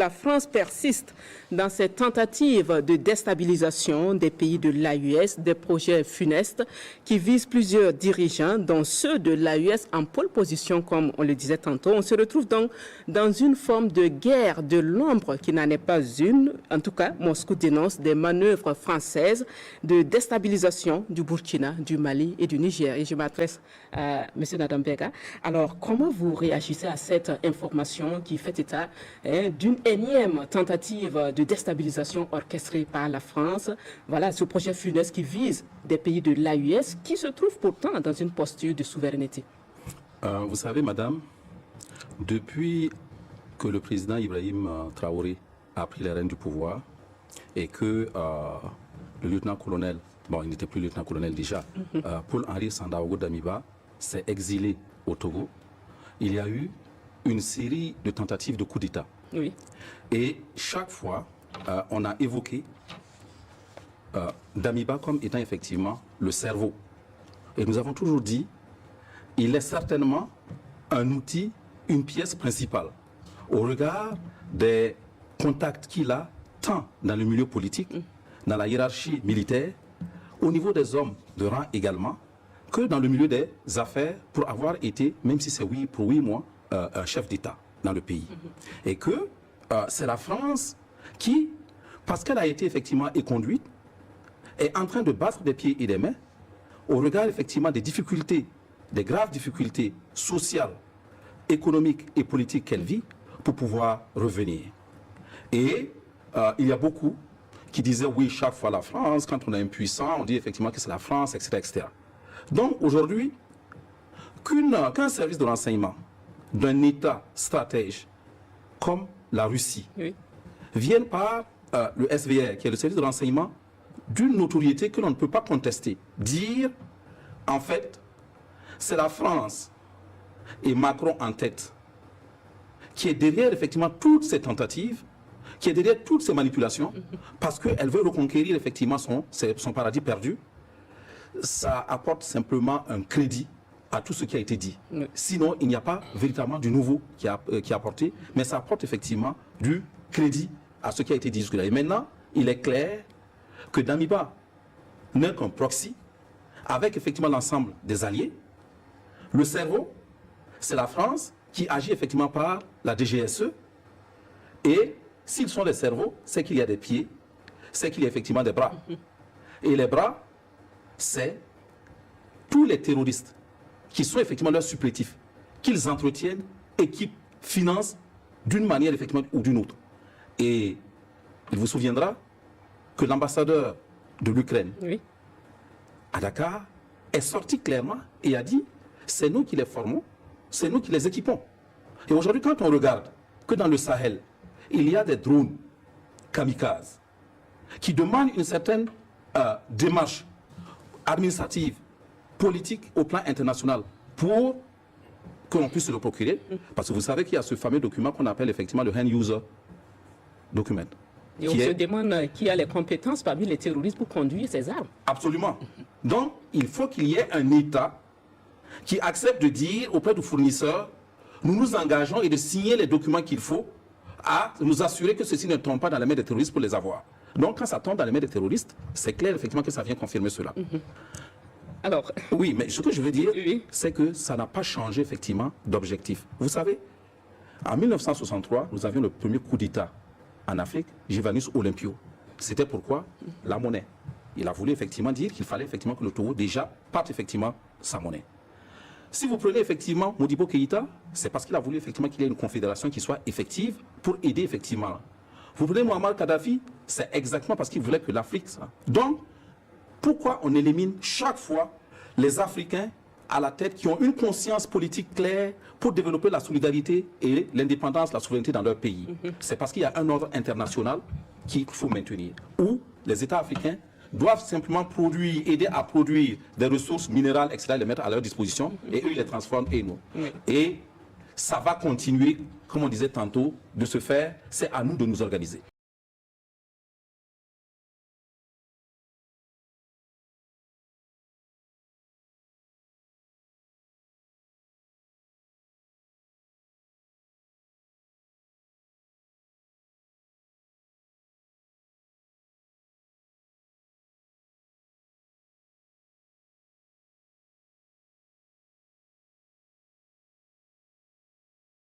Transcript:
La France persiste dans ses tentatives de déstabilisation des pays de l'AES, des projets funestes qui visent plusieurs dirigeants, dont ceux de l'AES en pole position, comme on le disait tantôt. On se retrouve donc dans une forme de guerre de l'ombre qui n'en est pas une. En tout cas, Moscou dénonce des manœuvres françaises de déstabilisation du Burkina, du Mali et du Niger. Et je m'adresse à M. Nadambega. Alors, comment vous réagissez à cette information qui fait état d'une énième tentative de déstabilisation orchestrée par la France? Voilà, ce projet funeste qui vise des pays de l'AES qui se trouvent pourtant dans une posture de souveraineté. Vous savez, madame, depuis que le président Ibrahim Traoré a pris les rênes du pouvoir et que le lieutenant-colonel, bon, il n'était plus lieutenant-colonel déjà, Paul-Henri Sandaogo Damiba s'est exilé au Togo, il y a eu une série de tentatives de coup d'État. Oui. Et chaque fois, on a évoqué Damiba comme étant effectivement le cerveau. Et nous avons toujours dit, il est certainement un outil, une pièce principale au regard des contacts qu'il a tant dans le milieu politique, dans la hiérarchie militaire, au niveau des hommes de rang également, que dans le milieu des affaires pour avoir été, même si c'est pour 8 mois, un chef d'État dans le pays. Et que c'est la France qui, parce qu'elle a été effectivement éconduite, est en train de battre des pieds et des mains au regard effectivement des difficultés, des graves difficultés sociales, économiques et politiques qu'elle vit pour pouvoir revenir. Et il y a beaucoup qui disaient oui, chaque fois la France, quand on est impuissant, on dit effectivement que c'est la France, etc. etc. Donc aujourd'hui, qu'un service de renseignement d'un État stratège comme la Russie vienne par le SVR, qui est le service de renseignement d'une notoriété que l'on ne peut pas contester, dire en fait c'est la France et Macron en tête qui est derrière effectivement toutes ces tentatives, qui est derrière toutes ces manipulations, parce qu'elle veut reconquérir effectivement son paradis perdu. Ça apporte simplement un crédit à tout ce qui a été dit. Sinon, il n'y a pas véritablement du nouveau qui est apporté, mais ça apporte effectivement du crédit à ce qui a été dit jusque-là. Et maintenant, il est clair que Damiba n'est qu'un proxy avec effectivement l'ensemble des alliés. Le cerveau, c'est la France qui agit effectivement par la DGSE. Et s'ils sont des cerveaux, c'est qu'il y a des pieds, c'est qu'il y a effectivement des bras. Et les bras, c'est tous les terroristes qui sont effectivement leurs supplétifs, qu'ils entretiennent et qui financent d'une manière effectivement ou d'une autre. Et il vous souviendra que l'ambassadeur de l'Ukraine à Dakar est sorti clairement et a dit c'est nous qui les formons, c'est nous qui les équipons. Et aujourd'hui, quand on regarde que dans le Sahel, il y a des drones kamikazes qui demandent une certaine démarche administrative, politique au plan international pour que l'on puisse se le procurer. Parce que vous savez qu'il y a ce fameux document qu'on appelle effectivement le Hand User Document. Et on se demande qui a les compétences parmi les terroristes pour conduire ces armes. Absolument. Donc, il faut qu'il y ait un État qui accepte de dire auprès du fournisseur, nous nous engageons et de signer les documents qu'il faut à nous assurer que ceci ne tombe pas dans les mains des terroristes pour les avoir. Donc, quand ça tombe dans les mains des terroristes, c'est clair effectivement que ça vient confirmer cela. Alors, oui, mais ce que je veux dire, c'est que ça n'a pas changé effectivement d'objectif. Vous savez, en 1963, nous avions le premier coup d'État en Afrique, Givanus Olympio. C'était pourquoi la monnaie. Il a voulu effectivement dire qu'il fallait effectivement que le Togo déjà parte effectivement sa monnaie. Si vous prenez effectivement Modibo Keïta, c'est parce qu'il a voulu effectivement qu'il y ait une confédération qui soit effective pour aider effectivement. Vous prenez Muammar Kadhafi, c'est exactement parce qu'il voulait que l'Afrique... Donc, pourquoi on élimine chaque fois les Africains à la tête qui ont une conscience politique claire pour développer la solidarité et l'indépendance, la souveraineté dans leur pays? C'est parce qu'il y a un ordre international qu'il faut maintenir, où les États africains doivent simplement produire, aider à produire des ressources minérales, etc., les mettre à leur disposition, et eux, ils les transforment, et nous. Et ça va continuer, comme on disait tantôt, de se faire, c'est à nous de nous organiser.